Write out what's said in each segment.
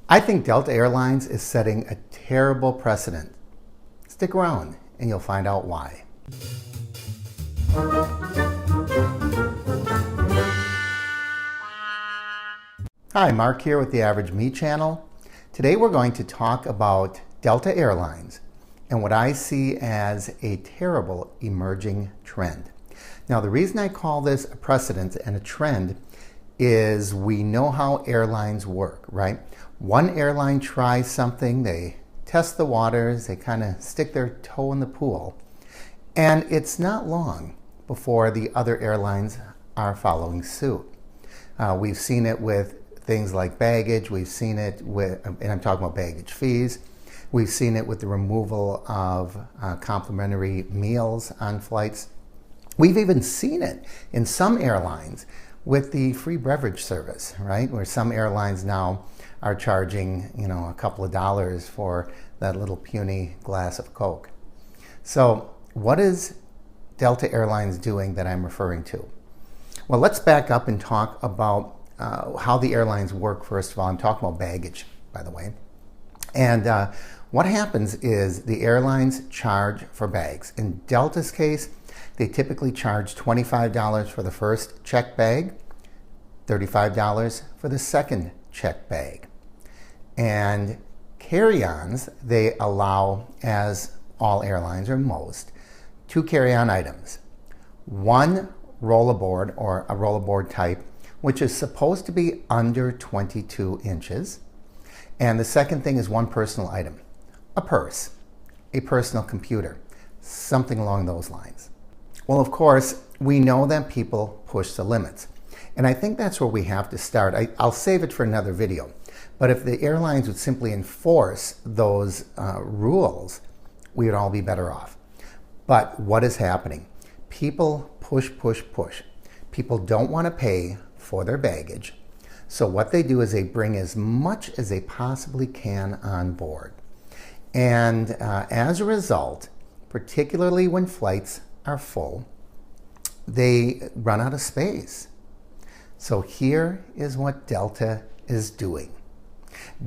I think Delta Airlines is setting a terrible precedent. Stick around and you'll find out why. Hi, Mark here with the Average Me channel. Today we're going to talk about Delta Airlines and what I see as a terrible emerging trend. Now, the reason I call this a precedent and a trend is we know how airlines work, right? One airline tries something, they test the waters, they kind of stick their toe in the pool, and it's not long before the other airlines are following suit. We've seen it with things like baggage, we've seen it with, and I'm talking about baggage fees, we've seen it with the removal of complimentary meals on flights. We've even seen it in some airlines with the free beverage service, right? Where some airlines now are charging, a couple of dollars for that little puny glass of Coke. So what is Delta Airlines doing that I'm referring to? Well, let's back up and talk about how the airlines work. First of all, I'm talking about baggage, by the way. And what happens is the airlines charge for bags. In Delta's case, they typically charge $25 for the first checked bag, $35 for the second checked bag. And carry-ons, they allow, as all airlines or most, 2 carry-on items. One rollaboard or a rollaboard type, which is supposed to be under 22 inches. And the second thing is one personal item, a purse, a personal computer, something along those lines. Well, of course, we know that people push the limits. And I think that's where we have to start. I'll save it for another video. But if the airlines would simply enforce those rules, we would all be better off. But what is happening? People push. People don't want to pay for their baggage. So what they do is they bring as much as they possibly can on board. And as a result, particularly when flights are full, they run out of space. So here is what Delta is doing.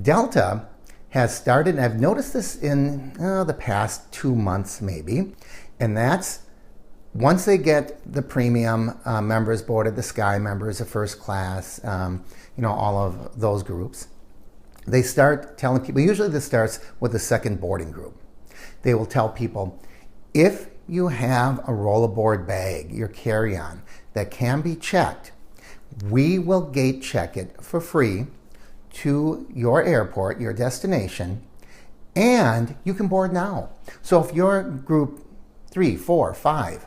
Delta has started, and I've noticed this in the past 2 months maybe, and that's once they get the premium members boarded, the Sky members, the first class, all of those groups, they start telling people, usually this starts with the second boarding group. They will tell people, if you have a rollaboard bag, your carry-on, that can be checked, we will gate check it for free to your airport, your destination, and you can board now. So if you're group 3, 4, 5,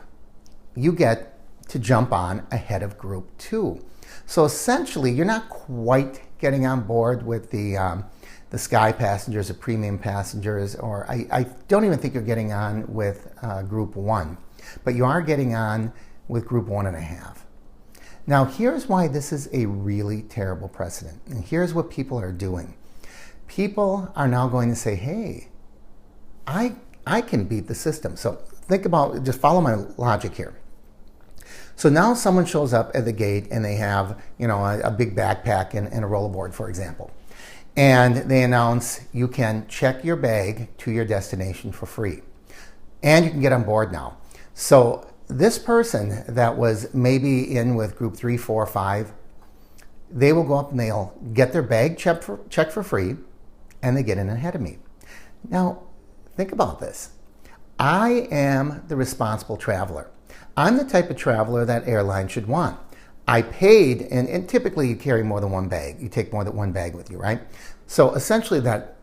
you get to jump on ahead of group 2. So essentially, you're not quite getting on board with the Sky passengers, the premium passengers, or I don't even think you're getting on with group 1, but you are getting on with group 1.5. Now, here's why this is a really terrible precedent. And here's what people are doing. People are now going to say, hey, I can beat the system. So think about, just follow my logic here. So now someone shows up at the gate and they have, a big backpack and a rollerboard, for example. And they announce you can check your bag to your destination for free. And you can get on board now. So this person that was maybe in with group 3, 4, 5, they will go up and they'll get their bag checked for free, and they get in ahead of me. Now, think about this. I am the responsible traveler. I'm the type of traveler that airline should want. I paid, and typically you carry more than one bag. You take more than one bag with you, right? So essentially that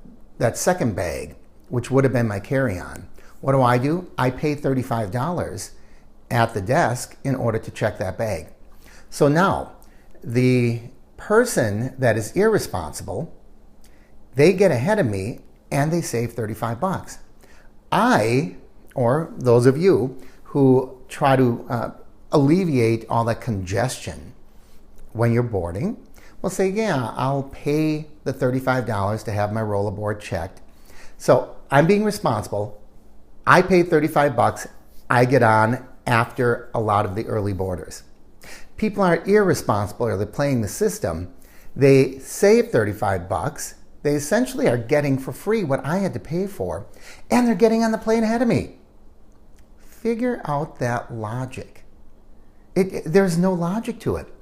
second bag, which would have been my carry-on, what do? I pay $35 at the desk in order to check that bag. So now, the person that is irresponsible, they get ahead of me and they save 35 bucks. I, or those of you who try to alleviate all that congestion when you're boarding, will say, yeah, I'll pay the $35 to have my rollerboard checked. So I'm being responsible. I paid 35 bucks. I get on after a lot of the early boarders. People aren't irresponsible, or they're playing the system. They save 35 bucks They essentially are getting for free what I had to pay for, and they're getting on the plane ahead of me. Figure out that logic. There's no logic to it.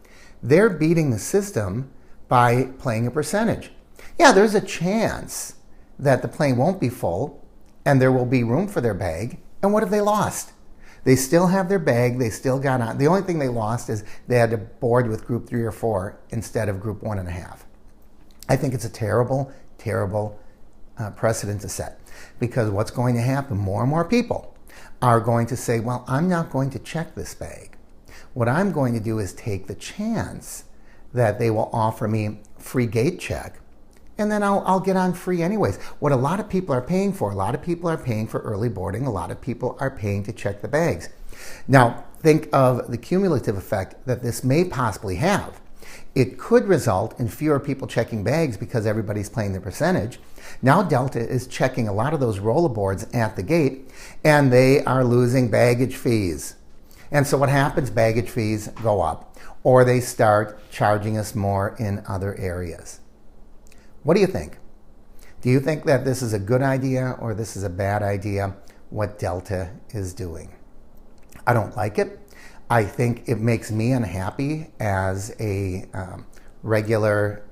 They're beating the system by playing a percentage. Yeah, there's a chance that the plane won't be full and there will be room for their bag. And what have they lost? They still have their bag. They still got on. The only thing they lost is they had to board with group 3 or 4 instead of group 1.5. I think it's a terrible, terrible precedent to set, because what's going to happen, more and more people are going to say, well, I'm not going to check this bag. What I'm going to do is take the chance that they will offer me free gate check, and then I'll get on free anyways. What a lot of people are paying for, a lot of people are paying for early boarding, a lot of people are paying to check the bags. Now, think of the cumulative effect that this may possibly have. It could result in fewer people checking bags because everybody's playing the percentage. Now Delta is checking a lot of those rollerboards at the gate, and they are losing baggage fees. And so what happens? Baggage fees go up, or they start charging us more in other areas. What do you think? Do you think that this is a good idea or this is a bad idea, what Delta is doing? I don't like it. I think it makes me unhappy as a regular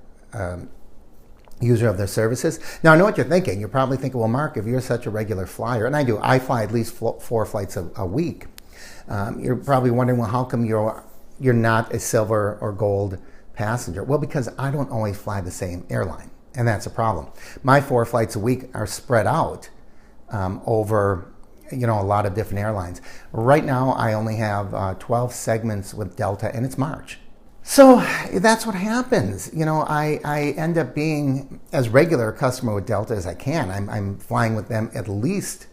user of their services. Now, I know what you're thinking. You're probably thinking, well, Mark, if you're such a regular flyer, and I do, I fly at least 4 flights a week. You're probably wondering, well, how come you're not a silver or gold passenger? Well, because I don't always fly the same airline, and that's a problem. My 4 flights a week are spread out over a lot of different airlines. Right now, I only have 12 segments with Delta, and it's March. So that's what happens. I end up being as regular a customer with Delta as I can. I'm flying with them at least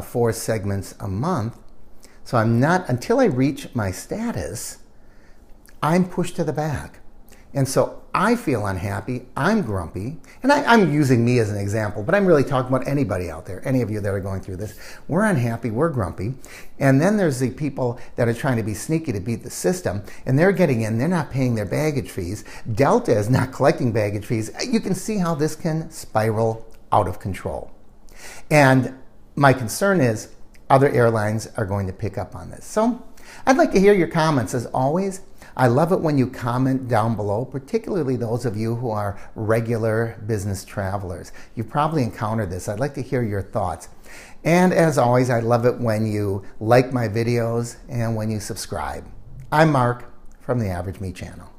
4 segments a month. So I'm not, until I reach my status, I'm pushed to the back. And so I feel unhappy, I'm grumpy, and I'm using me as an example, but I'm really talking about anybody out there, any of you that are going through this. We're unhappy, we're grumpy, and then there's the people that are trying to be sneaky to beat the system, and they're getting in, they're not paying their baggage fees. Delta is not collecting baggage fees. You can see how this can spiral out of control. And my concern is other airlines are going to pick up on this. So I'd like to hear your comments. As always, I love it when you comment down below, particularly those of you who are regular business travelers. You've probably encountered this. I'd like to hear your thoughts. And as always, I love it when you like my videos and when you subscribe. I'm Mark from the Average Me channel.